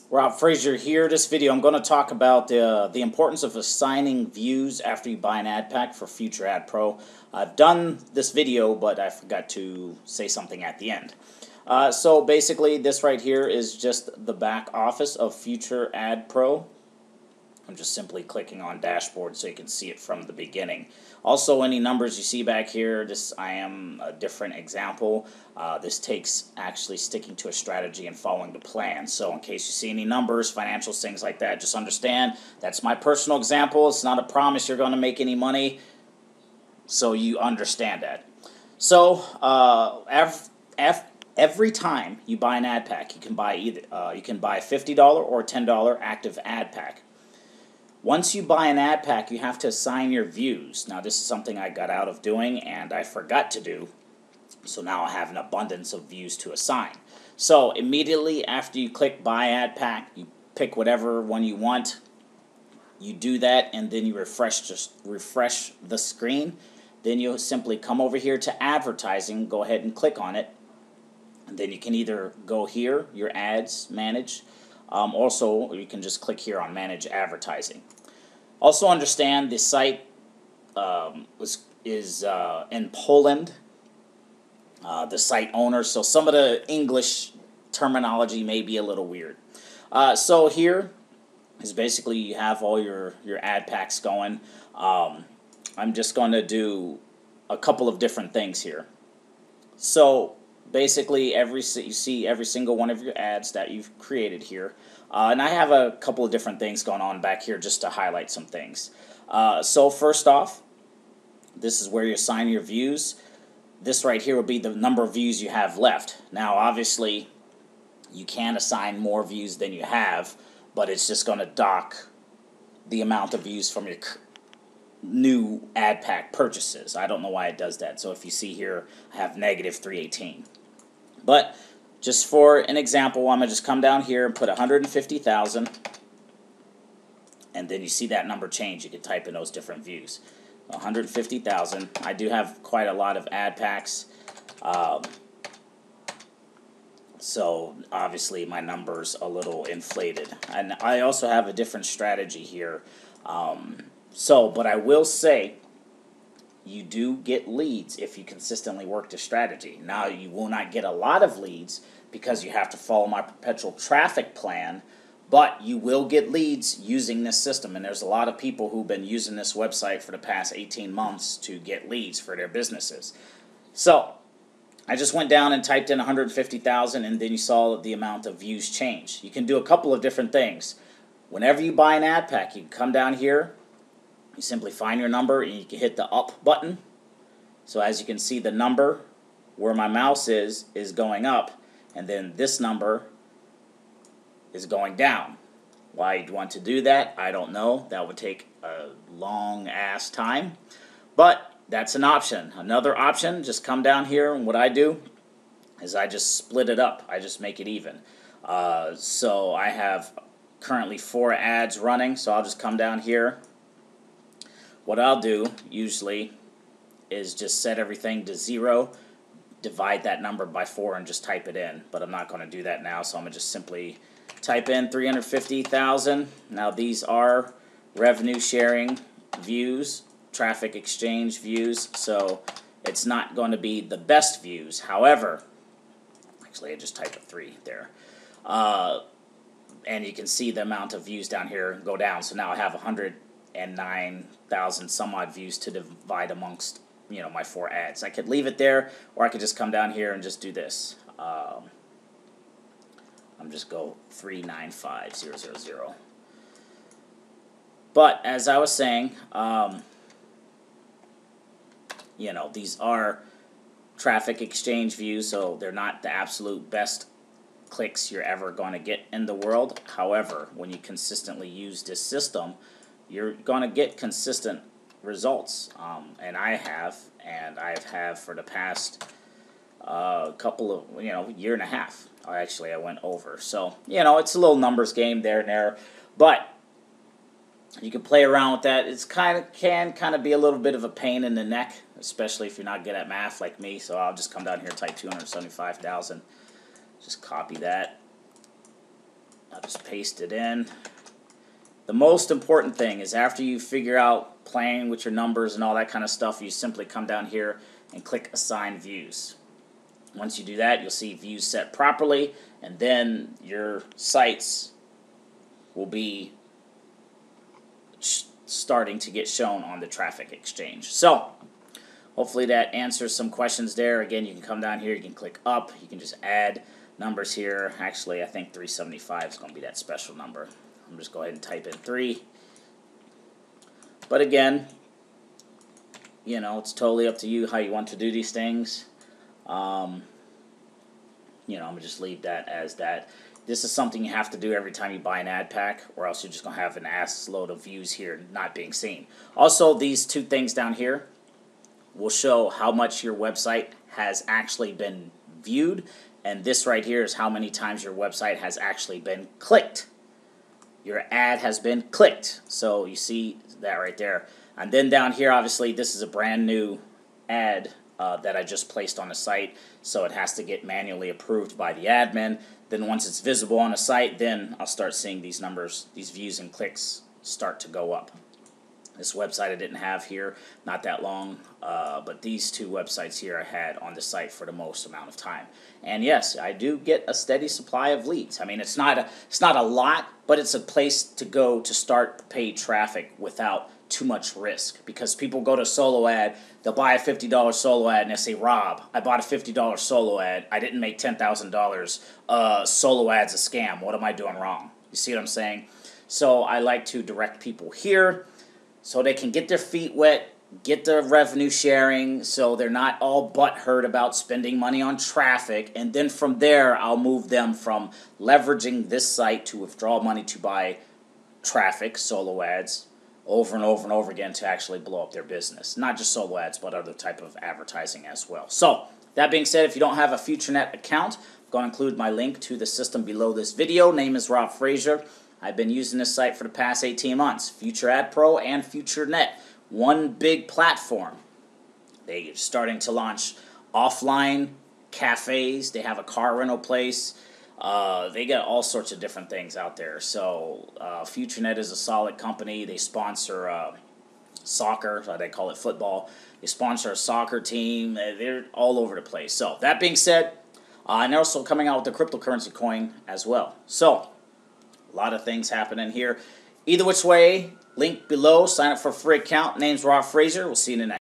Rob Frazier here. This video I'm going to talk about the importance of assigning views after you buy an ad pack for FutureAdPro. I've done this video, but I forgot to say something at the end. So basically this right here is just the back office of FutureAdPro. I'm just simply clicking on dashboard so you can see it from the beginning. Also, any numbers you see back here, I am a different example. This takes actually sticking to a strategy and following the plan. So in case you see any numbers, financials, things like that, just understand that's my personal example. It's not a promise you're going to make any money, so you understand that. So every time you buy an ad pack, you can buy you can buy a $50 or $10 active ad pack. Once you buy an ad pack, you have to assign your views. Now, this is something I got out of doing and I forgot to do, so now I have an abundance of views to assign. So immediately after you click buy ad pack, you pick whatever one you want. You do that and then you just refresh the screen. Then you'll simply come over here to advertising, go ahead and click on it. And then you can either go here, your ads, manage. Also, you can just click here on Manage Advertising. Also understand the site is in Poland, the site owner, so some of the English terminology may be a little weird. So here is basically you have all your ad packs going. I'm just going to do a couple of different things here. So basically, you see every single one of your ads that you've created here. And I have a couple of different things going on back here just to highlight some things. So first off, this is where you assign your views. This right here will be the number of views you have left. Now, obviously, you can assign more views than you have, but it's just going to dock the amount of views from your new ad pack purchases. I don't know why it does that. So if you see here, I have negative 318. But just for an example, I'm going to just come down here and put 150,000. And then you see that number change. You can type in those different views. 150,000. I do have quite a lot of ad packs. So obviously my number's a little inflated. And I also have a different strategy here. But I will say, you do get leads if you consistently work the strategy. Now, you will not get a lot of leads because you have to follow my perpetual traffic plan, but you will get leads using this system. And there's a lot of people who've been using this website for the past 18 months to get leads for their businesses. So I just went down and typed in 150,000, and then you saw the amount of views change. You can do a couple of different things. Whenever you buy an ad pack, you can come down here. You simply find your number and you can hit the up button. So as you can see, the number where my mouse is going up, and then this number is going down. Why you'd want to do that, I don't know. That would take a long ass time, but that's an option. Another option, just come down here, and what I do is I just split it up. I just make it even. So I have currently 4 ads running, so I'll just come down here. What I'll do usually is just set everything to 0, divide that number by 4, and just type it in. But I'm not going to do that now, so I'm going to just simply type in 350,000. Now these are revenue sharing views, traffic exchange views, so it's not going to be the best views. However, actually I just typed a 3 there. And you can see the amount of views down here go down. So now I have 109,000 some odd views to divide amongst, my 4 ads. I could leave it there, or I could just come down here and just do this. I'm just go 395,000. But as I was saying, these are traffic exchange views, so they're not the absolute best clicks you're ever going to get in the world. However, when you consistently use this system, you're going to get consistent results. And I have for the past couple of, year and a half. Actually, I went over. So, it's a little numbers game there and there. But you can play around with that. It's can be a little bit of a pain in the neck, especially if you're not good at math like me. So I'll just come down here and type 275,000. Just copy that. I'll Just paste it in. The most important thing is after you figure out playing with your numbers and all that kind of stuff, you simply come down here and click Assign Views. Once you do that, you'll see views set properly, and then your sites will be starting to get shown on the traffic exchange. So, hopefully that answers some questions there. Again, you can come down here, you can click up, you can just add numbers here. Actually, I think 375 is going to be that special number. I'm just go ahead and type in 3. But again, you know, it's totally up to you how you want to do these things. You know, I'm going to just leave that as that. This is something you have to do every time you buy an ad pack, or else you're just going to have an ass load of views here not being seen. Also, these two things down here will show how much your website has actually been viewed, and this right here is how many times your website has actually been clicked. Your ad has been clicked, so you see that right there. And then down here, obviously, this is a brand new ad that I just placed on the site, so it has to get manually approved by the admin. Then once it's visible on the site, then I'll start seeing these numbers, these views and clicks start to go up. This website I didn't have here not that long, but these two websites here I had on the site for the most amount of time. And yes, I do get a steady supply of leads. I mean, it's not a lot, but it's a place to go to start paid traffic without too much risk, because people go to solo ad, they'll buy a $50 solo ad and they say, Rob, I bought a $50 solo ad, I didn't make $10,000, solo ad's a scam, what am I doing wrong? You see what I'm saying? So I like to direct people here so they can get their feet wet, get the revenue sharing, so they're not all butthurt about spending money on traffic, and then from there I'll move them from leveraging this site to withdraw money to buy traffic, solo ads, over and over and over again to actually blow up their business. Not just solo ads, but other type of advertising as well. So, that being said, if you don't have a FutureNet account, I'm going to include my link to the system below this video. Name is Rob Frazier. I've been using this site for the past 18 months. FutureAdPro and FutureNet. One big platform. They're starting to launch offline cafes. They have a car rental place. They got all sorts of different things out there. So FutureNet is a solid company. They sponsor soccer, so they call it football. They sponsor a soccer team. They're all over the place. So that being said, and they're also coming out with the cryptocurrency coin as well. So a lot of things happening here. Either which way, link below. Sign up for a free account. Name's Rob Frazier. We'll see you in the next.